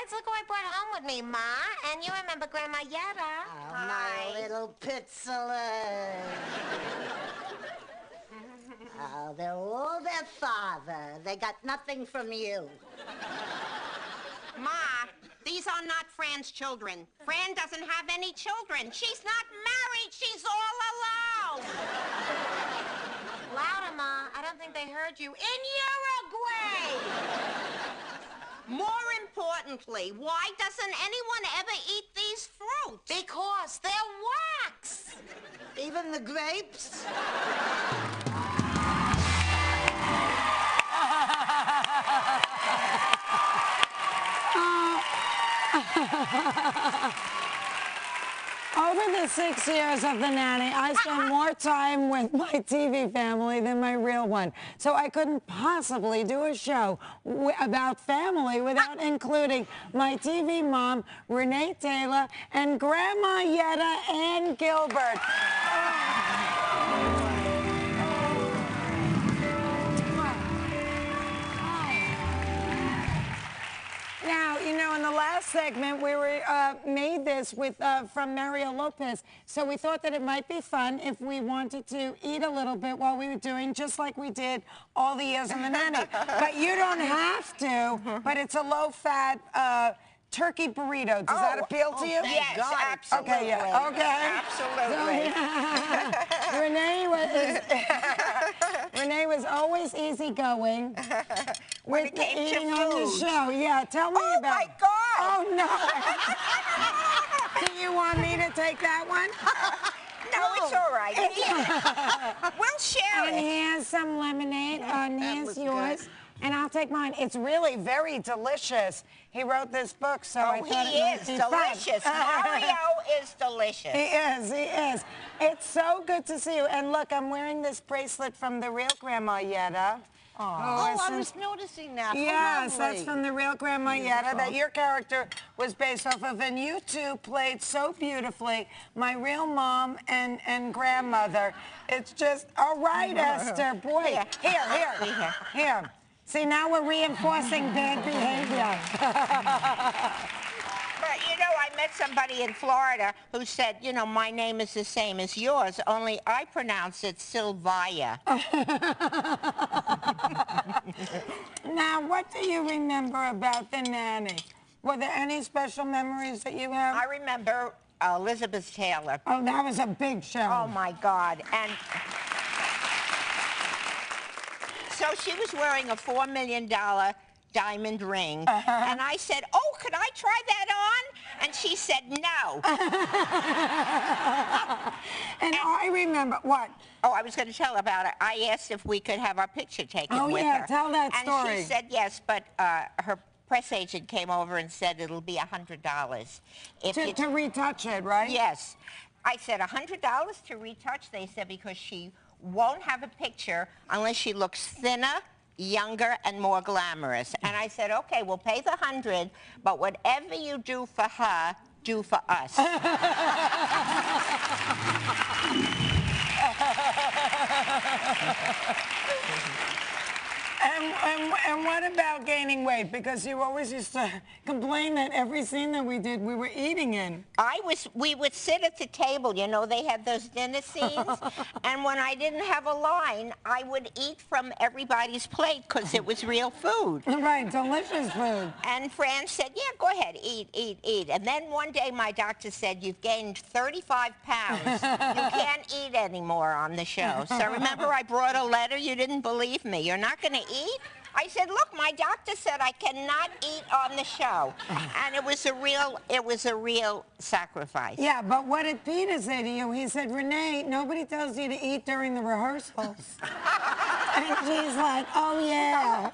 besides, look who I brought home with me, Ma. And you remember Grandma Yetta. Oh, my little Pizzler. Oh, they're all their father. They got nothing from you. Ma, these are not Fran's children. Fran doesn't have any children. She's not married. She's all alone. Louder, Ma. I don't think they heard you. In Uruguay! More importantly, why doesn't anyone ever eat these fruits? Because they're wax. Even the grapes? Over the 6 years of The Nanny, I spent more time with my TV family than my real one. So I couldn't possibly do a show about family without including my TV mom, Renee Taylor, and Grandma Yetta and Gilbert. Now, you know, in the last segment, we made this with from Mario Lopez. So we thought that it might be fun if we wanted to eat a little bit while we were doing, just like we did all the years in The Nanny. But you don't have to, but it's a low-fat turkey burrito. Does that appeal to you? Yes, absolutely. Okay, yeah, okay. Absolutely. So, Renee was always easygoing. When it came to eating on the food. show. Yeah, tell me about. Oh, my God. Oh, no. Do you want me to take that one? No, it's all right. We'll share And it. here's some lemonade. And here's yours. good. And I'll take mine. It's really very delicious. He wrote this book, so I Oh, thought he it is might be fun. delicious. Mario is delicious. He is, he is. It's so good to see you. And look, I'm wearing this bracelet from the real Grandma Yetta. Oh, I was noticing that. Yes, Lovely. that's from the real Grandma Yetta that your character was based off of, and you two played so beautifully, my real mom and grandmother. It's just, all right, Esther, boy. Here. See, now we're reinforcing bad behavior. But, you know, I met somebody in Florida who said, you know, my name is the same as yours, only I pronounce it Sylvia. Now, what do you remember about The Nanny? Were there any special memories that you have? I remember Elizabeth Taylor. Oh, that was a big show. Oh, my God. And so she was wearing a $4 million diamond ring. And I said, oh, could I try that on? And she said, no. And I remember, what? Oh, I was going to tell about it. I asked if we could have our picture taken with her. Oh, yeah, tell that story. And she said yes, but her press agent came over and said it'll be $100. To retouch it, right? Yes. I said, $100 to retouch? They said, because she won't have a picture unless she looks thinner, younger, and more glamorous. And I said, okay, we'll pay the $100, but whatever you do for her, do for us. And what about gaining weight? Because you always used to complain that every scene that we did, we were eating in. We would sit at the table, you know, they had those dinner scenes, and when I didn't have a line, I would eat from everybody's plate because it was real food. Right, delicious food. And Fran said, yeah, go ahead, eat, eat, eat. And then one day my doctor said, you've gained 35 pounds. You can't eat anymore on the show. So remember I brought a letter, you didn't believe me. You're not going to eat? I said, look, my doctor said I cannot eat on the show. And it was a real sacrifice. Yeah, but what did Peter say to you? He said, Renee, nobody tells you to eat during the rehearsals. And she's like, oh, yeah.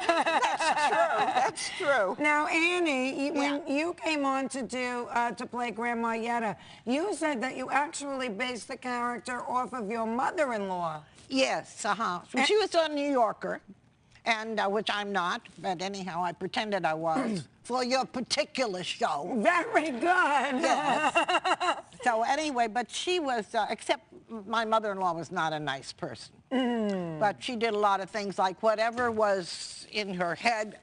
That's true. Now, Annie, when you came on to to play Grandma Yetta, you said that you actually based the character off of your mother-in-law. Yes, She was a New Yorker, and which I'm not, but anyhow, I pretended I was for your particular show. Very good. Yes. So anyway, but she was, except my mother-in-law was not a nice person. But she did a lot of things, like whatever was in her head,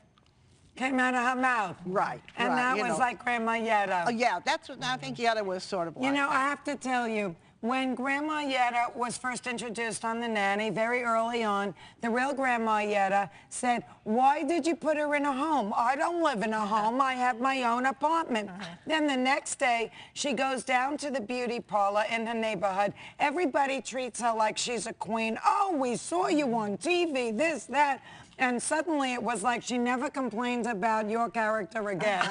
came out of her mouth. Right, And right, that was like Grandma Yetta. Oh, yeah, that's what I think Yetta was sort of like. You know, I have to tell you, when Grandma Yetta was first introduced on The Nanny, very early on, the real Grandma Yetta said, "Why did you put her in a home? I don't live in a home. I have my own apartment." Then the next day, she goes down to the beauty parlor in her neighborhood. Everybody treats her like she's a queen. "Oh, we saw you on TV, this, that." And suddenly it was like she never complained about your character again.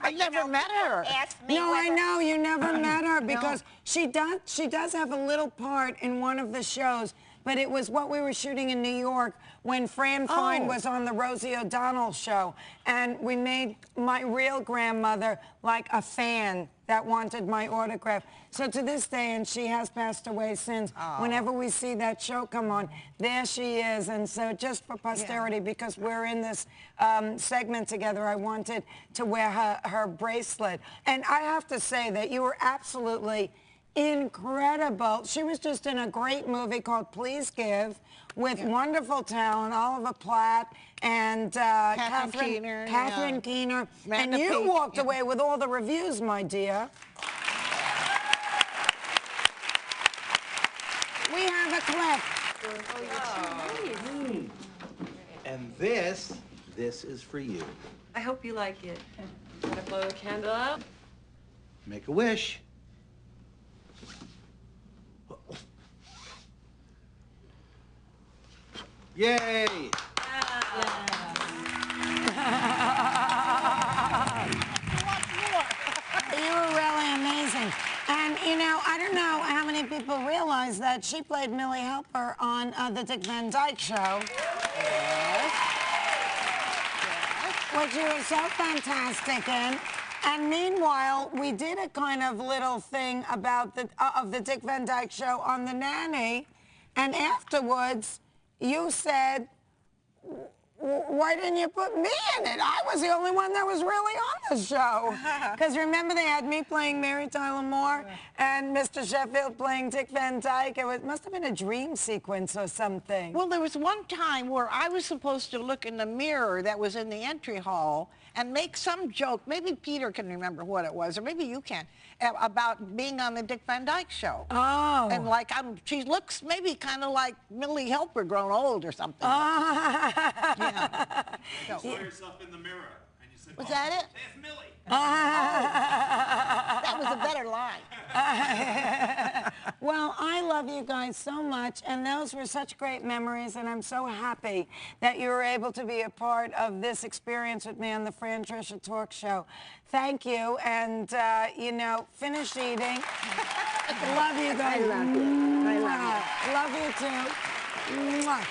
I never met her. No, I know you never met her because she does have a little part in one of the shows, but it was what we were shooting in New York when Fran Fine was on the Rosie O'Donnell show, and we made my real grandmother like a fan that wanted my autograph. So to this day, and she has passed away since, whenever we see that show come on, there she is. And so just for posterity, because we're in this segment together, I wanted to wear her bracelet. And I have to say that you were absolutely incredible. She was just in a great movie called Please Give with wonderful talent, Oliver Platt and Catherine Keener. And you walked away with all the reviews, my dear. We have a clip. And this is for you. I hope you like it. Gotta blow a candle out. Make a wish. Yay! You were really amazing. And, you know, I don't know how many people realize that she played Millie Helper on the Dick Van Dyke Show. Which you were so fantastic in. And meanwhile, we did a kind of little thing about the Dick Van Dyke Show on The Nanny. And afterwards, you said, "Why didn't you put me in it? I was the only one that was really on the show." Because remember, they had me playing Mary Tyler Moore and Mr. Sheffield playing Dick Van Dyke. It must have been a dream sequence or something. Well, there was one time where I was supposed to look in the mirror that was in the entry hall and make some joke. Maybe Peter can remember what it was, or maybe you can, about being on the Dick Van Dyke Show. Oh. And like, she looks maybe kind of like Millie Helper grown old or something. Yeah. You saw yourself in the mirror, and you said, Was that it? There's Millie. That was a better line. Well, I love you guys so much, and those were such great memories, and I'm so happy that you were able to be a part of this experience with me on the Fran Drescher Talk Show. Thank you, and, you know, finish eating. Love you guys. I love you. I love you. Love you, too. Mwah.